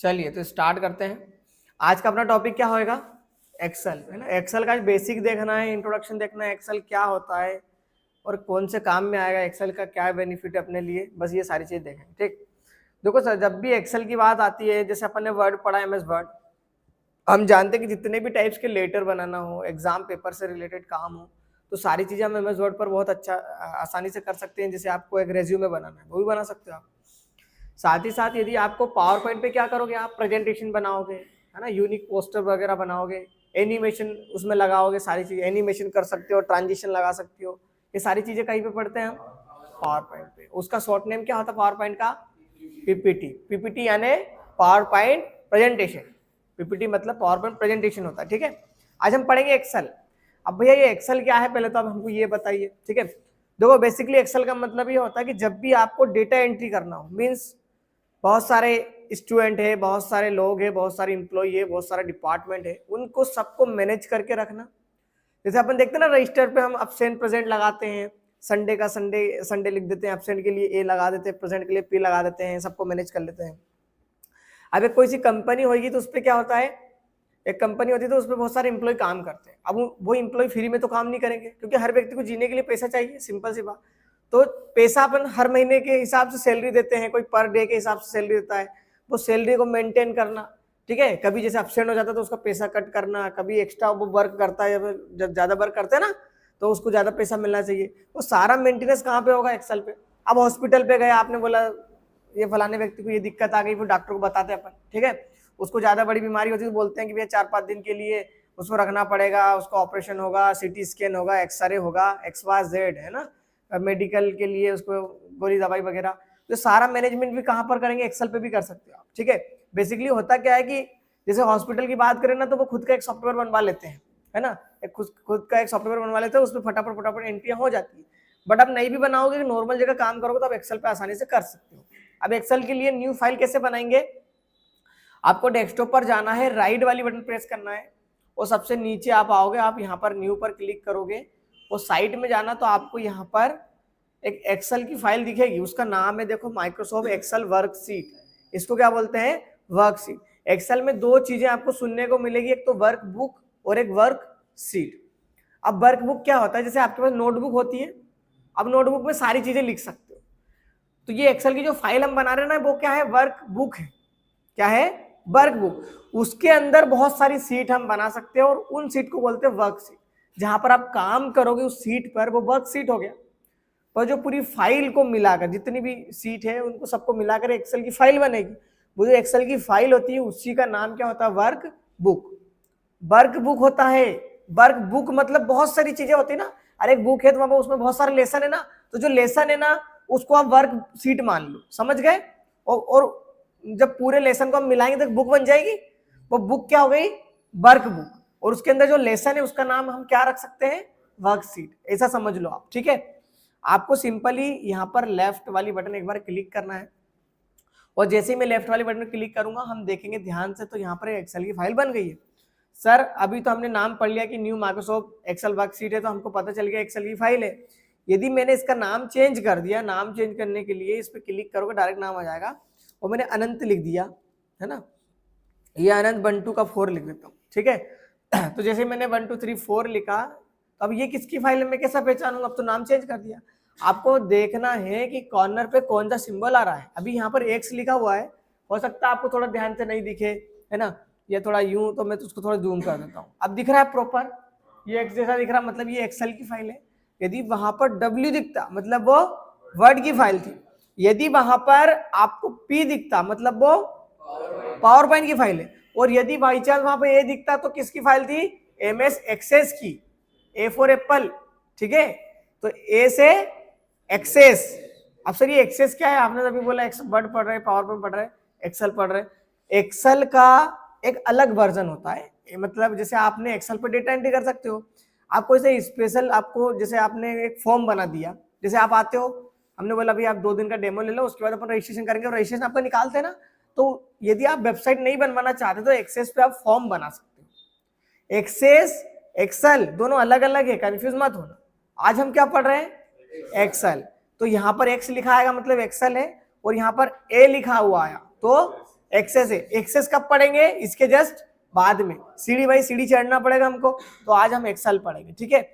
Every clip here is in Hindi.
चलिए तो स्टार्ट करते हैं। आज का अपना टॉपिक क्या होएगा? एक्सेल, है ना। एक्सेल का बेसिक देखना है, इंट्रोडक्शन देखना है, एक्सेल क्या होता है और कौन से काम में आएगा, एक्सेल का क्या बेनिफिट है अपने लिए, बस ये सारी चीज देखें। ठीक, देखो सर, जब भी एक्सेल की बात आती है, जैसे अपन ने वर्ड पढ़ा, MS वर्ड, हम जानते हैं कि जितने भी टाइप्स के लेटर बनाना हो, एग्जाम पेपर से रिलेटेड काम हो, तो सारी चीजें हम MS वर्ड पर बहुत अच्छा आसानी से कर सकते हैं। जैसे आपको एक रेज्यूमे बनाना है, वो भी बना सकते हो आप। साथ ही साथ यदि आपको पावर पॉइंट पे क्या करोगे, आप प्रेजेंटेशन बनाओगे, है ना, यूनिक पोस्टर वगैरह बनाओगे, एनिमेशन उसमें लगाओगे, सारी चीजें एनिमेशन कर सकते हो, ट्रांजिशन लगा सकते हो, ये सारी चीजें कहीं पे पढ़ते हैं हम? पावर पॉइंट पे। उसका शॉर्ट नेम क्या होता है पावर पॉइंट का? PPT। PPT यानी पावर पॉइंट प्रेजेंटेशन। PPT मतलब पावर पॉइंट प्रेजेंटेशन होता है। ठीक है, आज हम पढ़ेंगे एक्सेल। अब भैया ये एक्सेल क्या है, पहले तो आप हमको ये बताइए। ठीक है, देखो बेसिकली एक्सेल का मतलब ये होता है कि जब भी आपको डेटा एंट्री करना हो, मीन्स बहुत सारे स्टूडेंट है, बहुत सारे लोग है, बहुत सारे इंप्लॉई है, बहुत सारा डिपार्टमेंट है, उनको सबको मैनेज करके रखना। जैसे अपन देखते हैं ना, रजिस्टर पे हम अब्सेंट प्रेजेंट लगाते हैं, संडे का संडे संडे लिख देते हैं, अब्सेंट के लिए A लगा देते हैं, प्रेजेंट के लिए P लगा देते हैं, सबको मैनेज कर लेते हैं। अब एक कोई सी कंपनी होगी तो उस पर क्या होता है, एक कंपनी होती है तो उसमें बहुत सारे इंप्लॉय काम करते हैं। अब वो इंप्लॉय फ्री में तो काम नहीं करेंगे, क्योंकि हर व्यक्ति को जीने के लिए पैसा चाहिए, सिंपल सी बात। तो पैसा अपन हर महीने के हिसाब से सैलरी देते हैं, कोई पर डे के हिसाब से सैलरी देता है, वो सैलरी को मेंटेन करना। ठीक है, कभी जैसे अब्सेंट हो जाता है तो उसका पैसा कट करना, कभी एक्स्ट्रा वो वर्क करता है, जब ज्यादा वर्क करते हैं ना तो उसको ज्यादा पैसा मिलना चाहिए, वो सारा मेंटेनेंस कहाँ पे होगा? एक्सेल पे। अब हॉस्पिटल पे गए, आपने बोला ये फलाने व्यक्ति को ये दिक्कत आ गई, वो डॉक्टर को बताते हैं अपन। ठीक है, उसको ज्यादा बड़ी बीमारी होती है तो बोलते हैं कि भैया 4-5 दिन के लिए उसको रखना पड़ेगा, उसको ऑपरेशन होगा, CT स्कैन होगा, एक्सरे होगा, XYZ, है ना, मेडिकल के लिए उसको गोली दवाई वगैरह। तो सारा मैनेजमेंट भी कहाँ पर करेंगे? एक्सेल पे भी कर सकते हो आप। ठीक है, बेसिकली होता क्या है कि जैसे हॉस्पिटल की बात करें ना, तो वो खुद का एक सॉफ्टवेयर बनवा लेते हैं, है ना, एक खुद का एक सॉफ्टवेयर बनवा लेते हैं, उसमें फटाफट एंट्रियां हो जाती है। बट अब नहीं भी बनाओगे, नॉर्मल जगह काम करोगे तो आप एक्सेल पे आसानी से कर सकते हो। अब एक्सेल के लिए न्यू फाइल कैसे बनाएंगे? आपको डेस्कटॉप पर जाना है, राइट वाली बटन प्रेस करना है और सबसे नीचे आप आओगे, आप यहाँ पर न्यू पर क्लिक करोगे और साइट में जाना तो आपको यहाँ पर एक एक्सेल की फाइल दिखेगी, उसका नाम है देखो माइक्रोसॉफ्ट एक्सेल वर्कशीट। इसको क्या बोलते हैं? वर्कशीट। एक्सेल में दो चीजें आपको सुनने को मिलेगी, एक तो वर्क बुक और एक वर्कशीट। अब वर्क बुक क्या होता है? जैसे आपके पास नोटबुक होती है, अब नोटबुक में सारी चीजें लिख सकते हो, तो ये एक्सेल की जो फाइल हम बना रहे हैं ना, वो क्या है? वर्क बुक है। क्या है? Work book. उसके अंदर बहुत सारी सीट हम बना सकते हैं और उन सीट को बोलते हैं वर्कशीट। जहां पर आप काम करोगे उस सीट पर, वो वर्कशीट हो गया। पर जो पूरी फाइल को मिलाकर, जितनी भी सीट है उनको सबको मिलाकर एक्सेल की फाइल बनेगी, वो जो एक्सेल की फाइल होती है उसी का नाम क्या होता है? Work book. वर्क बुक होता है। वर्क बुक मतलब बहुत सारी चीजें होती है ना, अरे एक बुक है तो वहां पर उसमें बहुत सारे लेसन है ना, तो जो लेसन है ना उसको आप वर्क सीट मान लो, समझ गए? और जब पूरे लेसन को हम मिलाएंगे तो बुक बन जाएगी। वो बुक क्या हो गई? Work book. और उसके अंदर जो लेसन है उसका नाम हम क्या रख सकते हैं? वर्कशीट। ऐसा समझ लो आप। ठीक है, आपको सिंपली यहाँ पर लेफ्ट वाली बटन एक बार क्लिक करना है और जैसे ही मैं लेफ्ट वाली बटन क्लिक करूंगा हम देखेंगे ध्यान से, तो यहाँ पर एक्सेल की फाइल बन गई है। सर अभी तो हमने नाम पढ़ लिया कि न्यू माइक्रोसॉफ्ट एक्सेल वर्कशीट है, तो हमको पता चल गया एक्सेल की फाइल है। यदि मैंने इसका नाम चेंज कर दिया, नाम चेंज करने के लिए इस पर क्लिक करोगे डायरेक्ट नाम आ जाएगा, और मैंने अनंत लिख दिया, है ना, ये अनंत 1 2 का 4 लिख देता हूँ। ठीक है, तो जैसे मैंने 1 2 3 4 लिखा, तो अब ये किसकी फाइल है मैं कैसा पहचानूंगा? अब तो नाम चेंज कर दिया। आपको देखना है कि कॉर्नर पे कौन सा सिंबल आ रहा है। अभी यहाँ पर एक्स लिखा हुआ है, हो सकता है आपको थोड़ा ध्यान से नहीं दिखे, है ना, ये थोड़ा यूं, तो मैं तो उसको थोड़ा जूम कर देता हूँ। अब दिख रहा है प्रॉपर, ये एक्स जैसा दिख रहा, मतलब ये एक्सेल की फाइल है। यदि वहां पर W दिखता मतलब वो वर्ड की फाइल थी, यदि वहां पर आपको P दिखता मतलब वो पावर पॉइंट की फाइल है, और यदि बाई चांस वहां पे A दिखता तो किसकी फाइल थी? MS एक्सेस की, A फॉर एप्पल। ठीक है, तो A से एक्सेस। अब सर ये एक्सेस क्या है? आपने अभी बोला वर्ड पढ़ रहे, पावर पॉइंट पढ़ रहे, एक्सेल पढ़ रहे। एक्सेल का एक अलग वर्जन होता है, मतलब जैसे आपने एक्सेल पर डेटा एंट्री कर सकते हो, आपको इसे स्पेशल, आपको जैसे आपने एक फॉर्म बना दिया, जैसे आप आते हो, हमने बोला भाई आप 2 दिन का डेमो ले लो, उसके बाद अपन रजिस्ट्रेशन करेंगे, और रजिस्ट्रेशन आपका निकालते हैं ना, तो यदि आप वेबसाइट नहीं बनवाना चाहते तो एक्सेस पे आप फॉर्म बना सकते हो। एक्सेस एक्सेल दोनों अलग अलग है, कंफ्यूज मत होना। आज हम क्या पढ़ रहे हैं? एक्सेल। तो यहाँ पर एक्स लिखा आएगा मतलब एक्सेल है, और यहाँ पर A लिखा हुआ आया तो एक्सेस है, एक्सेस कब पढ़ेंगे, इसके जस्ट बाद में, सीढ़ी बाई सीढ़ी चढ़ना पड़ेगा हमको, तो आज हम एक्सेल पढ़ेंगे, ठीक है।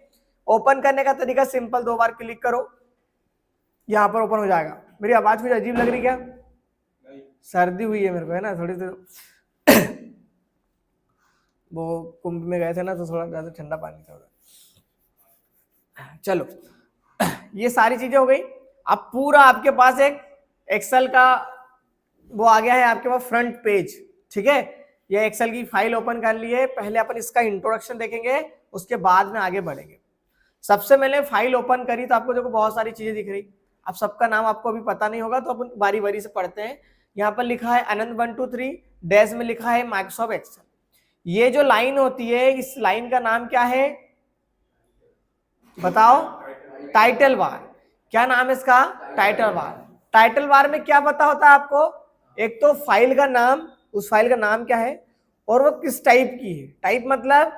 ओपन करने का तरीका सिंपल, 2 बार क्लिक करो, यहां पर ओपन हो जाएगा। मेरी आवाज कुछ अजीब लग रही क्या? सर्दी हुई है मेरे को, है ना थोड़ी, तो वो कुंभ में गए थे ना, तो थोड़ा ज्यादा ठंडा पानी था। चलो ये सारी चीजें हो गई। अब पूरा आपके पास एक एक्सेल का वो आ गया है आपके पास फ्रंट पेज, ठीक है। ये एक्सेल की फाइल ओपन कर ली है। पहले अपन इसका इंट्रोडक्शन देखेंगे, उसके बाद में आगे बढ़ेंगे। सबसे पहले फाइल ओपन करी तो आपको देखो बहुत सारी चीजें दिख रही। अब सबका नाम आपको अभी पता नहीं होगा, तो अपन बारी बारी से पढ़ते हैं। यहाँ पर लिखा है अनंत 123, डैश में लिखा है माइक्रोसॉफ्ट एक्सेल। ये जो लाइन होती है, इस लाइन का नाम क्या है बताओ? Title bar. क्या नाम है इसका? Title bar. टाइटल बार में क्या पता होता है आपको? एक तो फाइल का नाम, उस फाइल का नाम क्या है, और वो किस टाइप की है। टाइप मतलब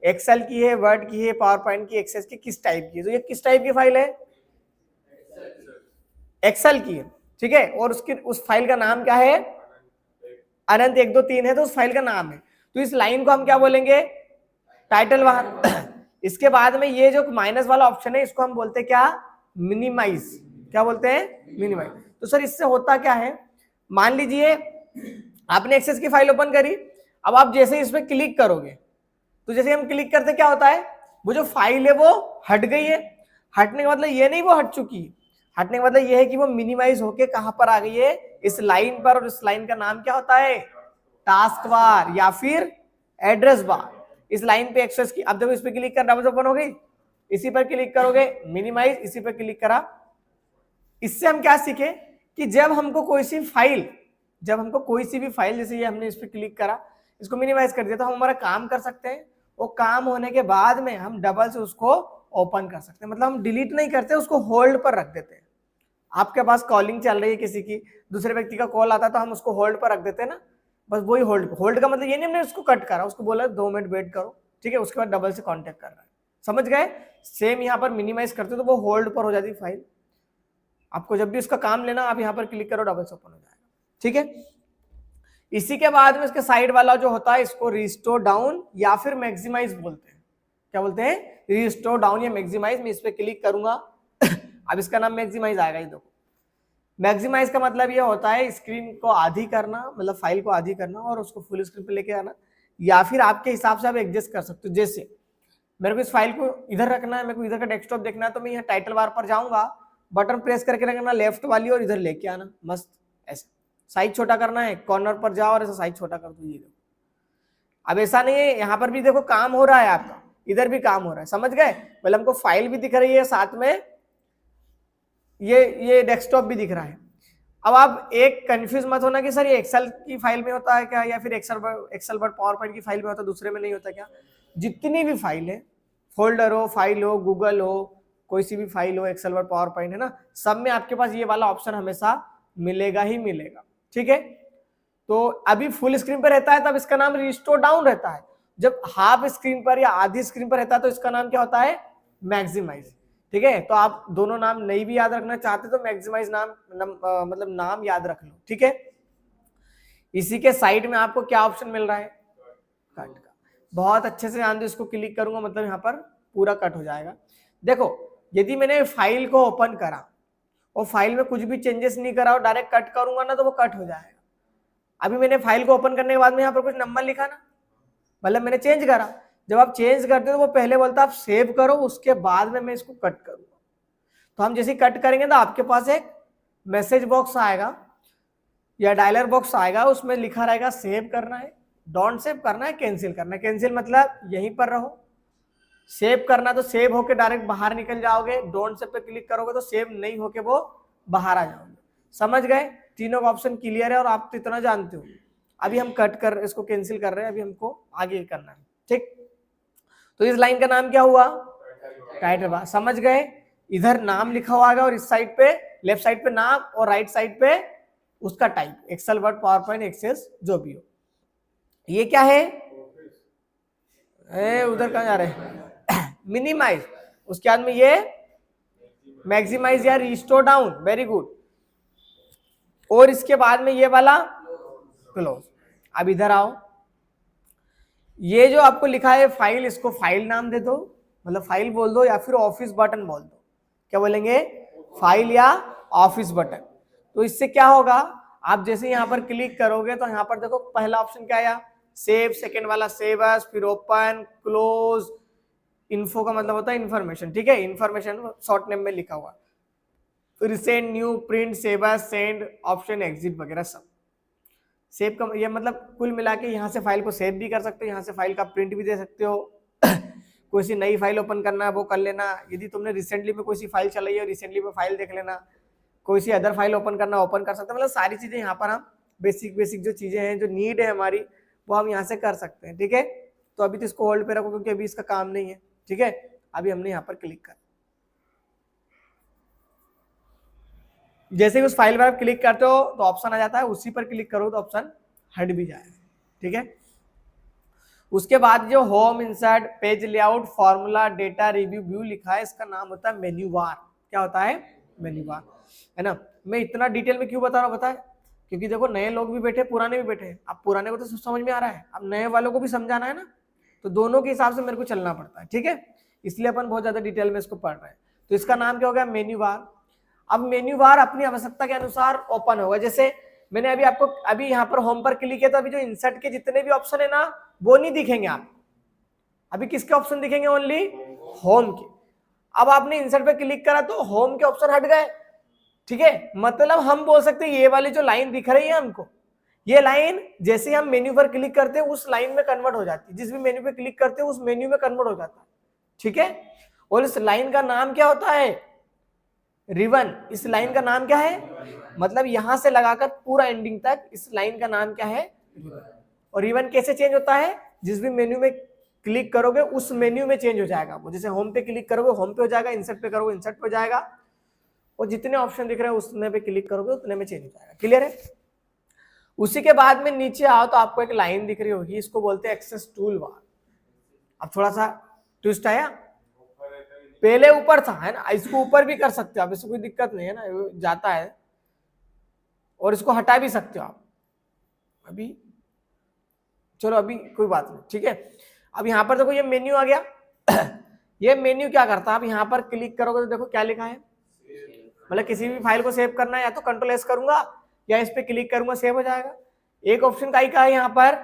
एक्सेल की है, वर्ड की है, पावर पॉइंट की, एक्सेस की, किस टाइप की है। तो ये किस टाइप की फाइल है? एक्सेल की है, ठीक है। और उसकी उस फाइल का नाम क्या है? अनंत 1 2 3 है, तो उस फाइल का नाम है। तो इस लाइन को हम क्या बोलेंगे? Title bar. इसके बाद में ये जो माइनस वाला ऑप्शन है, इसको हम बोलते हैं क्या? मिनिमाइज। क्या बोलते हैं? मिनिमाइज। तो सर इससे होता क्या है? मान लीजिए आपने एक्सेस की फाइल ओपन करी, अब आप जैसे इस पे क्लिक करोगे, तो जैसे हम क्लिक करते क्या होता है, वो जो फाइल है वो हट गई है। हटने का मतलब ये नहीं वो हट चुकी है, हटने का मतलब ये है कि वो मिनिमाइज होके कहां पर आ गई है? इस लाइन पर। और इस लाइन का नाम क्या होता है? टास्क बार या फिर एड्रेस बार। इस लाइन पे एक्सेस की, अब देखो इस पे क्लिक कर, डबल ओपन हो गई। इसी पर क्लिक करोगे मिनिमाइज, इसी पर क्लिक करा। इससे हम क्या सीखे कि जब हमको कोई सी भी फाइल, जैसे ये हमने इस पे क्लिक करा, इसको मिनिमाइज कर दिया, तो हम हमारा काम कर सकते हैं। वो काम होने के बाद में हम डबल से उसको ओपन कर सकते हैं। मतलब हम डिलीट नहीं करते, उसको होल्ड पर रख देते हैं। आपके पास कॉलिंग चल रही है किसी की, दूसरे व्यक्ति का कॉल आता है, तो हम उसको होल्ड पर रख देते हैं ना, बस वही होल्ड। होल्ड का मतलब ये नहीं हमने उसको कट करा, उसको बोला 2 मिनट वेट करो, ठीक है, उसके बाद डबल से कांटेक्ट कर रहा है। समझ गए? सेम यहाँ पर मिनिमाइज करते तो वो होल्ड पर हो जाती फाइल। आपको जब भी उसका काम लेना, आप यहाँ पर क्लिक करो, डबल से ओपन हो जाएगा, ठीक है। इसी के बाद में इसके साइड वाला जो होता है, इसको रिस्टोर डाउन या फिर मैक्सिमाइज बोलते हैं। क्या बोलते हैं? रिस्टोर डाउन या मैक्सिमाइज। मैं इस पे क्लिक करूंगा अब इसका नाम मैक्सिमाइज आएगा। ये देखो, मैक्सिमाइज का मतलब ये होता है स्क्रीन को आधी करना, मतलब फाइल को आधी करना और उसको फुल स्क्रीन पे लेके आना, या फिर आपके हिसाब से आप एडजस्ट कर सकते हो। जैसे मेरे को इस फाइल को इधर रखना है, मेरे को इधर का डेस्कटॉप देखना है, तो मैं यहाँ टाइटल बार पर जाऊंगा, बटन प्रेस करके रखना लेफ्ट वाली और इधर लेके आना, मस्त ऐसे। साइज छोटा करना है, कॉर्नर पर जाओ और ऐसा साइज छोटा कर दो। ये देखो, अब ऐसा नहीं है, यहाँ पर भी देखो काम हो रहा है आपका, इधर भी काम हो रहा है। समझ गए? मतलब हमको फाइल भी दिख रही है, साथ में ये डेस्कटॉप भी दिख रहा है। अब आप एक कंफ्यूज मत होना कि सर ये एक्सेल की फाइल में होता है क्या, या फिर एक्सेल वर्ड पावर पॉइंट की फाइल में होता है, दूसरे में नहीं होता क्या? जितनी भी फाइल है, फोल्डर हो, फाइल हो, गूगल हो, कोई सी भी फाइल हो, एक्सेल वर्ड पावर पॉइंट है ना, सब में आपके पास ये वाला ऑप्शन हमेशा मिलेगा ही मिलेगा, ठीक है। तो अभी फुल स्क्रीन पर रहता है तब इसका नाम रिस्टोर डाउन रहता है। जब हाफ स्क्रीन पर या आधी स्क्रीन पर रहता है तो इसका नाम क्या होता है? मैक्सिमाइज, ठीक है। तो आप दोनों नाम नहीं भी याद रखना चाहते तो मैक्सिमाइज मतलब नाम याद रख लो, ठीक है। इसी के साइड में आपको क्या ऑप्शन मिल रहा है? कट का। बहुत अच्छे से ध्यान दो, इसको क्लिक करूंगा मतलब यहाँ पर पूरा कट हो जाएगा। देखो, यदि मैंने फाइल को ओपन करा और फाइल में कुछ भी चेंजेस नहीं करा और डायरेक्ट कट करूंगा ना, तो वो कट हो जाएगा। अभी मैंने फाइल को ओपन करने के बाद में यहाँ पर कुछ नंबर लिखा ना, मतलब मैंने चेंज करा। जब आप चेंज करते हो तो वो पहले बोलता है आप सेव करो, उसके बाद में मैं इसको कट करूंगा। तो हम जैसे कट करेंगे तो आपके पास एक मैसेज बॉक्स आएगा या डायलर बॉक्स आएगा, उसमें लिखा रहेगा सेव करना है, डोंट सेव करना है, कैंसिल करना है। कैंसिल मतलब यहीं पर रहो, सेव करना तो सेव होके डायरेक्ट बाहर निकल जाओगे, डोंट सेव पे क्लिक करोगे तो सेव नहीं होके वो बाहर आ जाओगे। समझ गए? तीनों का ऑप्शन क्लियर है और आप तो इतना जानते हो। अभी हम कट कर इसको कैंसिल कर रहे हैं, अभी हमको आगे करना है, ठीक। तो इस लाइन का नाम क्या हुआ? Title bar. समझ गए? इधर नाम लिखा हुआ है और इस साइड पे, लेफ्ट साइड पे नाम और राइट साइड पे उसका type, Excel Word PowerPoint Access जो भी हो। ये क्या है? उधर कहां जा रहे हैं? मिनिमाइज। उसके बाद में ये मैक्सिमाइज या रिस्टोर डाउन, वेरी गुड। और इसके बाद में ये वाला क्लोज। अब इधर आओ, ये जो आपको लिखा है फाइल, इसको फाइल नाम दे दो, मतलब फाइल बोल दो या फिर ऑफिस बटन बोल दो। क्या बोलेंगे? फाइल या ऑफिस बटन। तो इससे क्या होगा, आप जैसे यहां पर क्लिक करोगे तो यहां पर देखो पहला ऑप्शन क्या आया, सेव, सेकंड वाला सेव एज, फिर ओपन, क्लोज, इन्फो का मतलब होता है इन्फॉर्मेशन, ठीक है, इन्फॉर्मेशन शॉर्ट नेम में लिखा हुआ, recent, new, print, save as, send, option, exit वगैरह सब। सेव का ये मतलब कुल मिला के यहाँ से फाइल को सेव भी कर सकते हो, यहाँ से फाइल का प्रिंट भी दे सकते हो। कोई सी नई फाइल ओपन करना है वो कर लेना, यदि तुमने रिसेंटली में कोई सी फाइल चलाई है रिसेंटली में फाइल देख लेना, कोई सी अदर फाइल ओपन करना ओपन कर सकते हैं। मतलब सारी चीजें यहाँ पर हम बेसिक जो चीजें हैं जो नीड है हमारी वो हम यहाँ से कर सकते हैं, ठीक है। तो अभी तो इसको होल्ड पे रखो क्योंकि अभी इसका काम नहीं है, ठीक है। अभी हमने यहाँ पर क्लिक कर, जैसे ही उस फाइल पर आप क्लिक करते हो तो ऑप्शन आ जाता है, उसी पर क्लिक करो तो ऑप्शन हट भी जाएगा, ठीक है। उसके बाद जो home, insert, page layout, formula, data, review, view लिखा है, इसका नाम होता है मेन्यू बार। क्या होता है? मेन्यू बार, है ना। मैं इतना डिटेल में क्यों बता रहा हूँ बताए, क्योंकि देखो नए लोग भी बैठे, पुराने भी बैठे। अब पुराने को तो समझ में आ रहा है, अब नए वालों को भी समझाना है ना, तो दोनों के हिसाब से मेरे को चलना पड़ता है, ठीक है। इसलिए अपन बहुत ज्यादा डिटेल में इसको पढ़ रहे हैं। तो इसका नाम क्या हो गया? Menu bar. अब मेन्यू बार अपनी आवश्यकता के अनुसार ओपन होगा। जैसे मैंने अभी यहाँ पर होम पर क्लिक किया तो अभी जो इंसर्ट के जितने भी ऑप्शन है ना वो नहीं दिखेंगे आप, अभी किसके ऑप्शन दिखेंगे? ओनली होम के। अब आपने इंसर्ट पे क्लिक करा तो होम के ऑप्शन हट गए, ठीक है। मतलब हम बोल सकते हैं ये वाली जो लाइन दिख रही है हमको, ये लाइन जैसे हम मेन्यू पर क्लिक करते हैं उस लाइन में कन्वर्ट हो जाती है, जिस भी मेन्यू पे क्लिक करते हैं उस मेन्यू में कन्वर्ट हो जाता है, ठीक है। और इस लाइन का नाम क्या होता है? रिबन। इस लाइन का नाम क्या है? मतलब यहां से लगाकर पूरा एंडिंग तक इस लाइन का नाम क्या है? रिबन। और रिबन कैसे चेंज होता है? जिस भी मेन्यू में क्लिक करोगे उस मेन्यू में चेंज हो जाएगा वो। जैसे होम पे क्लिक करोगे होम पे हो जाएगा, इंसर्ट पे करोगे इंसर्ट पे हो जाएगा, और जितने ऑप्शन दिख रहे हैं उसने पे क्लिक करोगे उतने में चेंज हो जाएगा। क्लियर है? उसी के बाद में नीचे आओ तो आपको एक लाइन दिख रही होगी, इसको बोलते हैं एक्सेस टूल बार। अब थोड़ा सा ट्विस्ट आया, पहले ऊपर था, है ना, इसको ऊपर भी कर सकते हो आप, इसको कोई दिक्कत नहीं है ना, जाता है। और इसको हटा भी सकते हो आप, अभी चलो अभी कोई बात नहीं, ठीक है। अब यहाँ पर देखो ये मेन्यू आ गया। ये मेन्यू क्या करता है? आप यहाँ पर क्लिक करोगे तो देखो क्या लिखा है, मतलब किसी भी फाइल को सेव करना है या तो कंट्रोल एस करूंगा या इस पे क्लिक करूंगा, सेव हो जाएगा। एक ऑप्शन का है यहाँ पर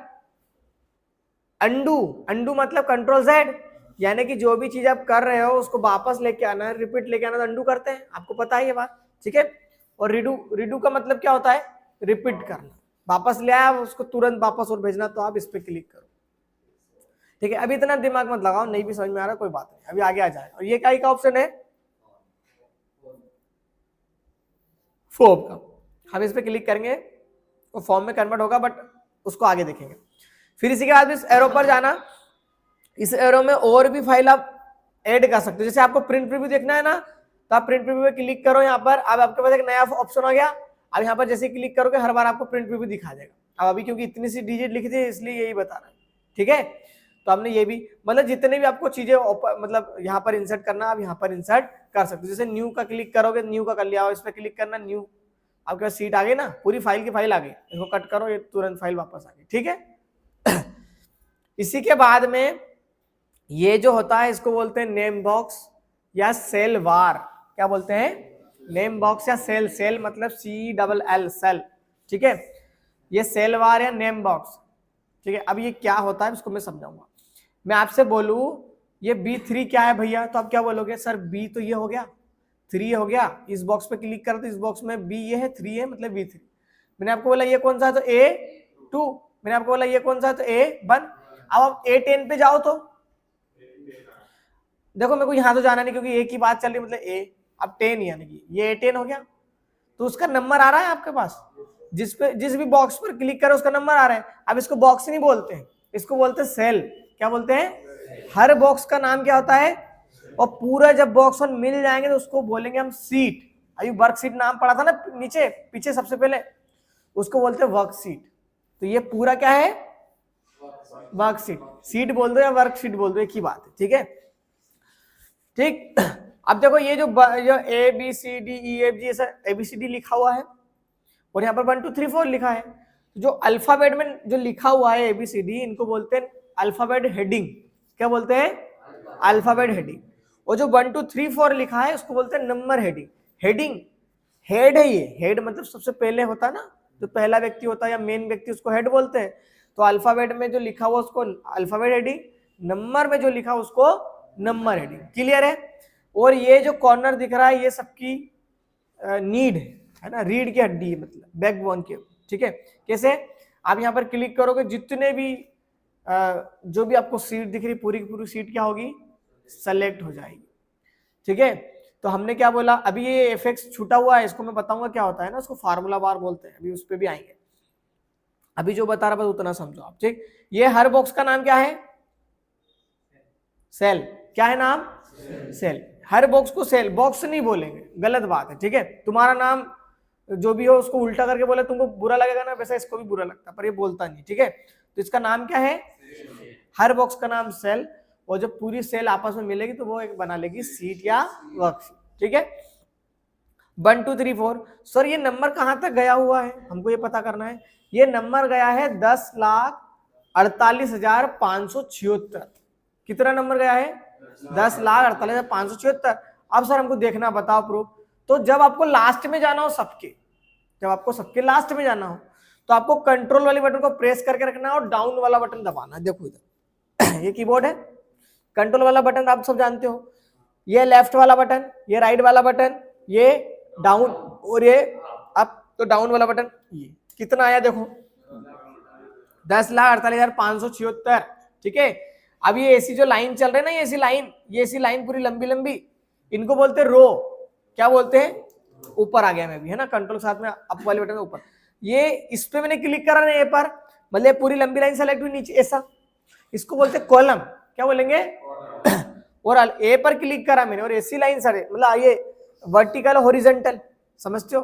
अंडू। अंडू मतलब कंट्रोल जेड, यानी कि जो भी चीज आप कर रहे हो उसको वापस लेके आना है, रिपीट लेके आना, तो अंडू करते हैं, आपको पता है ये बात, ठीक है। और रिडू, रिडू का मतलब क्या होता है? रिपीट करना, वापस ले आया उसको तुरंत वापस और भेजना, तो आप इस पे क्लिक करो, ठीक है। अभी इतना दिमाग मत लगाओ, नहीं भी समझ में आ रहा कोई बात नहीं, अभी आगे आ जाए। और ये क्या ऑप्शन है? फॉर्म का। हम इस पे क्लिक करेंगे वो फॉर्म में कन्वर्ट होगा, बट उसको आगे देखेंगे। फिर इसी के बाद इस एरो पर जाना, इस एरो में और भी फाइल आप ऐड कर सकते हो। जैसे आपको प्रिंट प्रीव्यू देखना है ना, तो आप प्रिंट प्रीव्यू पे क्लिक करो यहाँ पर। अब आपके पास एक नया ऑप्शन आ गया। अब यहाँ पर जैसे क्लिक करोगे हर बार आपको प्रिंट प्रीव्यू दिखा देगा। अब अभी क्योंकि इतनी सी डिजिट लिखी थी इसलिए यही बता रहा है, ठीक है। तो हमने ये भी, मतलब जितने भी आपको चीजें मतलब यहाँ पर इंसर्ट करना, आप यहाँ पर इंसर्ट कर सकते हो। जैसे न्यू का क्लिक करोगे, न्यू का कर लिया, इस पर क्लिक करना, न्यू, आपके पास सीट आ गई ना, पूरी फाइल की फाइल आ गई, इसको कट करो, ये तुरंत फाइल वापस आ गई, ठीक है। इसी के बाद में ये जो होता है इसको बोलते हैं नेम बॉक्स या सेल बार। क्या बोलते हैं? नेम बॉक्स या सेल। सेल मतलब CLL सेल, ठीक है। ये सेल बार या नेम बॉक्स, ठीक है। अब ये क्या होता है इसको मैं समझाऊंगा। मैं आपसे बोलूं ये B3 क्या है भैया, तो आप क्या बोलोगे? सर B तो ये हो गया, 3 हो गया, इस बॉक्स पे क्लिक करो तो इस बॉक्स में B ये है, 3 है, मतलब B3। मैंने आपको बोला ये कौन सा है, तो A2। मैंने आपको बोला ये कौन सा है, तो A1। अब आप A10 पे जाओ तो देखो, मेरे को यहां तो जाना नहीं क्योंकि A की बात चल रही है, मतलब A। अब 10 यानी कि ये A10 हो गया, तो उसका नंबर आ रहा है आपके पास, जिस भी बॉक्स पर क्लिक करो उसका नंबर आ रहा है। अब इसको बॉक्स नहीं बोलते हैं, इसको बोलते हैं सेल। क्या बोलते हैं? हर बॉक्स का नाम क्या होता है? और पूरा जब बॉक्स वन मिल जाएंगे तो उसको बोलेंगे हम सीट। अभी वर्कशीट नाम पड़ा था ना नीचे पीछे सबसे पहले, उसको बोलते हैं वर्कशीट। तो ये पूरा क्या है? वर्कशीट। सीट बोल दो या वर्कशीट बोल दो, एक ही बात है, ठीक है, ठीक। अब देखो ये जो ABCDEFG ऐसा ABCD लिखा हुआ है और यहाँ पर 1 2 3 4 लिखा है, जो अल्फाबेट में जो लिखा हुआ है ABCD, इनको बोलते हैं अल्फाबेट हेडिंग। क्या बोलते हैं? Alphabet heading. और जो 1 2 3 4 लिखा है उसको बोलते हैं नंबर हेडिंग। हेडिंग हेड है, ये हेड मतलब सबसे पहले होता है ना, जो पहला व्यक्ति होता है या मेन व्यक्ति, उसको हेड बोलते हैं। तो अल्फाबेट में जो लिखा हुआ उसको अल्फाबेट हेडिंग, नंबर में जो लिखा उसको नंबर हेडिंग। क्लियर है? और ये जो कॉर्नर दिख रहा है ये सबकी नीड है ना, रीढ़ की हड्डी है, मतलब बैकबोन की। ठीक है? कैसे? आप यहाँ पर क्लिक करोगे, जितने भी जो भी आपको सीट दिख रही पूरी की पूरी सीट क्या होगी? सेलेक्ट हो जाएगी। ठीक है? तो हमने क्या बोला, अभी ये एफएक्स छूटा हुआ है, इसको मैं बताऊंगा क्या होता है ना, उसको फार्मूला बार बोलते हैं, अभी उस पर भी आएंगे। अभी जो बता रहा बस उतना समझो आप। ठीक? ये हर बॉक्स का नाम क्या है? सेल। क्या है नाम? सेल। हर बॉक्स को सेल, बॉक्स नहीं बोलेंगे, गलत बात है। ठीक है? तुम्हारा नाम जो भी हो उसको उल्टा करके बोले तुमको बुरा लगेगा ना, वैसा इसको भी बुरा लगता है, पर ये बोलता नहीं। ठीक है? तो इसका नाम क्या है? हर बॉक्स का नाम सेल। और जब पूरी सेल आपस में मिलेगी तो वो एक बना लेगी सीट या वर्कशीट। ठीक है? 1 2 3 4। सर ये नंबर कहां तक गया हुआ है, हमको ये पता करना है। ये नंबर गया है 10,48,576। कितना नंबर गया है? 10,48,576। अब सर हमको देखना, बताओ प्रूफ। तो जब आपको लास्ट में जाना हो सबके, जब आपको सबके लास्ट में जाना हो तो आपको कंट्रोल वाली बटन को प्रेस करके रखना है और डाउन वाला बटन दबाना है। देखो इधर ये कीबोर्ड है, कंट्रोल वाला बटन आप सब जानते हो, ये लेफ्ट वाला बटन, ये राइट वाला बटन, ये डाउन और ये अप। तो डाउन वाला बटन ये कितना आया देखो, 10,48,576। ठीक है? अब ये ऐसी जो लाइन चल रही है ना, ये ऐसी लाइन पूरी लंबी लंबी, इनको बोलते हैं रो। क्या बोलते हैं? ऊपर आ गया मैं भी, है ना, कंट्रोल साथ में अप वाले बटन में ऊपर। ये इस पे मैंने क्लिक करा ना, ए पर, मतलब पूरी लंबी लाइन सेलेक्ट हुई नीचे ऐसा, इसको बोलते हैं कॉलम। क्या बोलेंगे? और ए पर क्लिक करा मैंने और ऐसी लाइन सर, मतलब ये वर्टिकल हॉरिजॉन्टल, समझते हो?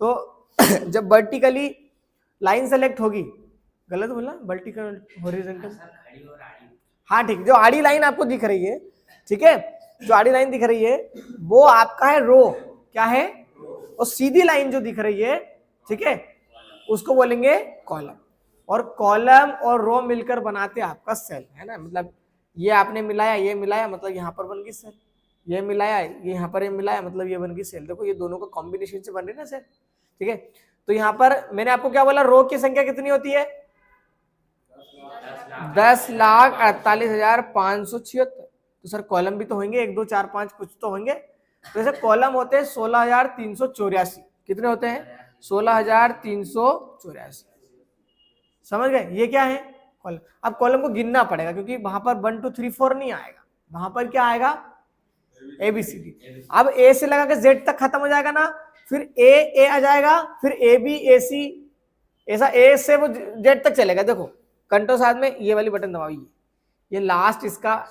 तो जब वर्टिकली लाइन सेलेक्ट होगी, गलत बोला, वर्टिकल हॉरिजॉन्टल, हाँ ठीक, जो आड़ी लाइन आपको दिख रही है, ठीक है, जो आड़ी लाइन दिख रही है वो आपका है रो। क्या है? और सीधी लाइन जो दिख रही है, ठीक है, उसको बोलेंगे कॉलम। और कॉलम और रो मिलकर बनाते आपका सेल, है ना। मतलब ये आपने मिलाया, ये मिलाया, मतलब यहाँ पर बन गई सेल, ये मिलाया, ये यहाँ पर ये मिलाया, मतलब ये बन गई सेल। देखो ये दोनों का कॉम्बिनेशन से बन रही है ना सेल। ठीक है? तो यहाँ पर मैंने आपको क्या बोला, रो की संख्या कितनी होती है? 10,48,576। तो सर कॉलम भी तो होंगे, 1 2 4 5 कुछ तो होंगे। तो जैसे कॉलम होते हैं 16,384। कितने होते हैं? 16,384। समझ गए? ये क्या है? कॉलम। अब कॉलम को गिनना पड़ेगा क्योंकि वहां पर 1 2 3 4 नहीं आएगा, वहां पर क्या आएगा? ABCD। अब ए से लगा के जेड तक खत्म हो जाएगा ना, फिर ए आ जाएगा, फिर AB AC, ऐसा ए से वो जेड तक चलेगा। देखो कंट्रोल साथ में ये वाली बटन दबाइए, ये लास्ट इसका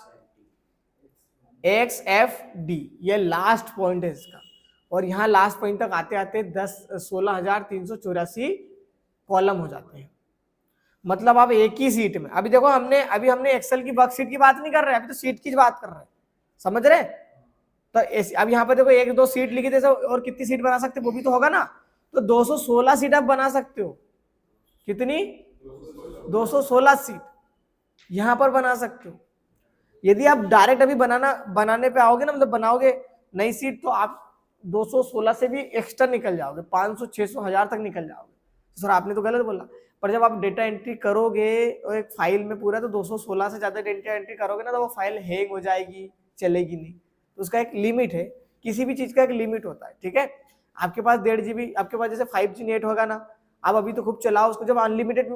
XFD, ये लास्ट पॉइंट है इसका। और यहाँ लास्ट पॉइंट तक आते आते 16,384 कॉलम हो जाते हैं। मतलब आप एक ही सीट में, अभी देखो हमने एक्सेल की वर्कशीट की बात नहीं कर रहे, अभी तो सीट की बात कर रहे हैं, समझ रहे? तो अब यहाँ पर देखो 1 2 सीट लिखी थी, और कितनी सीट बना सकते वो भी तो होगा ना। तो 216 सीट आप बना सकते हो। कितनी? 216 सीट यहां पर बना सकते हो। यदि आप डायरेक्ट अभी बनाने पे आओगे ना, मतलब बनाओगे नई सीट, तो आप 216 से भी एक्स्ट्रा निकल जाओगे, 500 600 1000 तक निकल जाओगे। तो सर आपने तो गलत बोला, पर जब आप डेटा एंट्री करोगे और एक फाइल में पूरा, तो 216 से ज्यादा डेटा एंट्री करोगे ना तो वो फाइल हैंग हो जाएगी, चलेगी नहीं। तो उसका एक लिमिट है, किसी भी चीज का एक लिमिट होता है। ठीक है? आपके पास 1.5 GB, आपके पास जैसे 5G नेट होगा ना, आप अभी तो खूब चलाओ उसको, जब अनलिमिटेड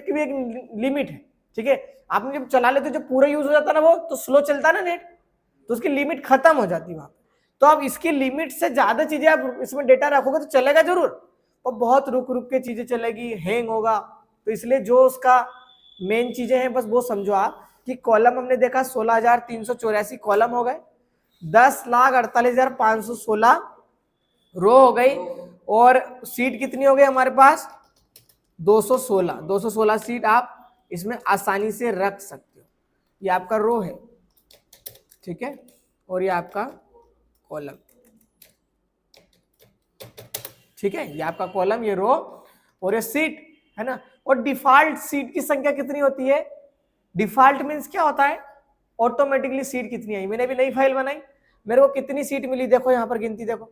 की भी एक लिमिट है। ठीक है? आपने जब चला लेते, जब पूरा यूज हो जाता ना वो, तो स्लो चलता ना नेट, तो उसकी लिमिट खत्म हो जाती वहां। तो अब इसकी लिमिट से ज्यादा चीजें आप इसमें डेटा रखोगे तो चलेगा जरूर, और बहुत रुक रुक के चीजें चलेगी, हैंग होगा। तो इसलिए जो उसका मेन चीजें हैं बस वो समझो आप, कि कॉलम हमने देखा 16,384 कॉलम हो गए, 10,48,516 रो हो गई, और सीट कितनी हो गई हमारे पास? 216 सीट आप इसमें आसानी से रख सकते हो। ये आपका रो है, ठीक है, और ये आपका कॉलम, ठीक है, ये आपका कॉलम, ये रो, और ये सीट, है ना। और डिफॉल्ट सीट की संख्या कितनी होती है? डिफॉल्ट मीन्स क्या होता है? ऑटोमेटिकली सीट कितनी आई। मैंने भी नई फाइल बनाई, मेरे को कितनी सीट मिली, देखो यहाँ पर गिनती देखो,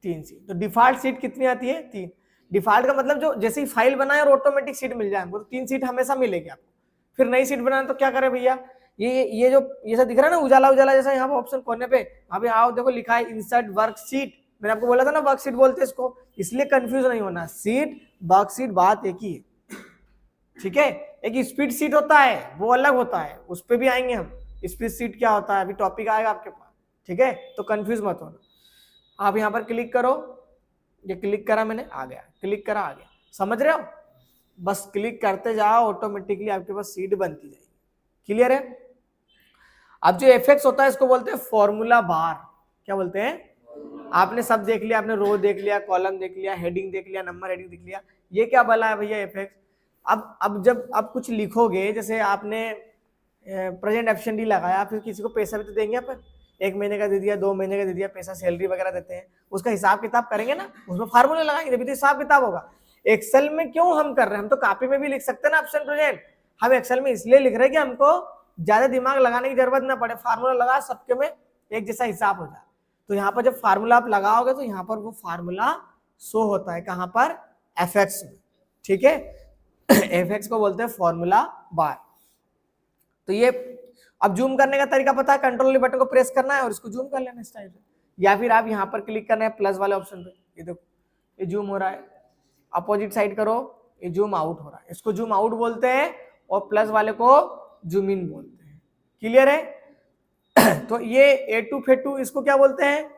3 सीट। तो डिफॉल्ट सीट कितनी आती है? 3। डिफॉल्ट का मतलब जो जैसे ही फाइल बनाए और ऑटोमेटिक सीट मिल जाए हमको, तो 3 सीट हमेशा मिलेगी आपको। फिर नई सीट बनाना तो क्या करें भैया, ये जो ये सब दिख रहा है ना उजाला उजाला जैसा, यहाँ पर ऑप्शन कोने पे, अभी आओ देखो लिखा है इंसर्ट वर्कशीट। मैंने आपको बोला था ना वर्कशीट बोलते हैं इसको, इसलिए कंफ्यूज नहीं होना। सीट वर्कशीट बात एक ही है, ठीक है। एक स्प्रेड शीट होता है वो अलग होता है, उस पर भी आएंगे हम। स्प्रेड शीट क्या होता है अभी टॉपिक आएगा आपके पास, ठीक है। तो कंफ्यूज मत होना। आप यहाँ पर क्लिक करो, ये क्लिक करा मैंने, आ गया, क्लिक करा आ गया, समझ रहे हो। बस क्लिक करते जाओ, ऑटोमेटिकली आपके पास सीट बनती जाएगी। क्लियर है। अब जो एफेक्ट्स होता है इसको बोलते हैं फॉर्मूला बार। क्या बोलते हैं? आपने सब देख लिया, आपने रो देख लिया, कॉलम देख लिया, हेडिंग देख लिया, नंबर हेडिंग देख लिया। ये क्या बना है भैया इफेक्ट? अब जब आप कुछ लिखोगे, जैसे आपने प्रेजेंट एफिशिएंटली लगाया, फिर किसी को पैसा भी तो देंगे अपन, 1 महीने का दे दिया, 2 महीने का दे दिया, पैसा सैलरी वगैरह देते हैं, उसका हिसाब किताब करेंगे ना, उसमें फार्मूले लगाएंगे तभी तो हिसाब किताब होगा। एक्सेल में क्यों हम कर रहे हैं? हम तो कॉपी में भी लिख सकते हैं ना ऑप्शन प्रेजेंट, हम एक्सेल में इसलिए लिख रहे हैं कि हमको ज्यादा दिमाग लगाने की जरूरत ना पड़े, फार्मूला लगा सबके में एक जैसा हिसाब हो जाए। तो यहाँ पर जब फार्मूला आप लगाओगे तो यहाँ पर वो फार्मूला शो होता है, कहाँ पर? एफएक्स में, ठीक है। एफएक्स को बोलते हैं फॉर्मूला बार। तो ये अब जूम करने का तरीका पता है, कंट्रोल बटन को प्रेस करना है और इसको जूम कर लेना इस टाइप से, या फिर आप यहाँ पर क्लिक करना है प्लस वाले ऑप्शन पे, ये देखो ये जूम हो रहा है। अपोजिट साइड करो, ये जूम आउट हो रहा है, इसको जूम आउट बोलते हैं, और प्लस वाले को जूम इन बोलते हैं। क्लियर है। तो ये A2 फेटू इसको क्या बोलते हैं?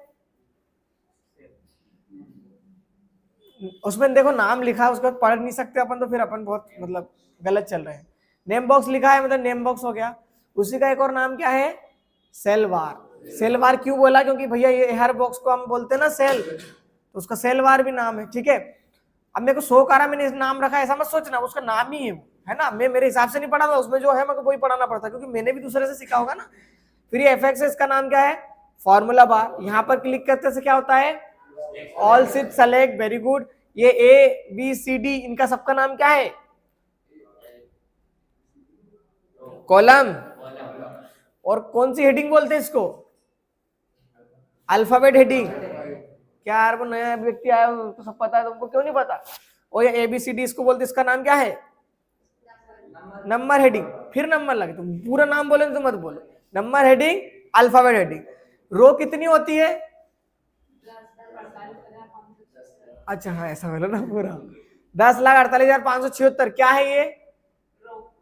उसमें देखो नाम लिखा है, उसको पढ़ नहीं सकते अपन, तो फिर अपन बहुत मतलब गलत चल रहे हैं। नेम बॉक्स लिखा है मतलब नेम बॉक्स हो गया। उसी का एक और नाम क्या है? सेल बार। सेल बार क्यों बोला? क्योंकि भैया ये हर बॉक्स को हम बोलते हैं ना सेल, तो उसका सेल बार भी नाम है, ठीक है। अब मेरे को शो करा, मैंने नाम रखा, ऐसा मत सोचना, उसका नाम ही है वो, है ना। मैं मेरे हिसाब से नहीं पढ़ा था, उसमें जो है मेरे को वही पढ़ाना पड़ता, क्योंकि मैंने भी दूसरे से सीखा होगा ना। फिर ये एफएक्स है, इसका नाम क्या है? Formula bar. यहाँ पर क्लिक करते से क्या होता है? All sheet select, very good. ये ABCD इनका सबका नाम क्या है? कॉलम। और कौन सी हेडिंग बोलते हैं इसको? Alphabet heading. क्या यार वो नया व्यक्ति आया तो सब पता है, तुमको क्यों नहीं पता? और ये ABCD इसको बोलते हैं, इसका नाम क्या है? Number heading. फिर नंबर लगे, तुम पूरा नाम बोले तो मत बोलो। Number heading, alphabet heading. Row कितनी होती है? अच्छा हाँ ऐसा बोलो ना पूरा। 10,48,576 क्या है ये?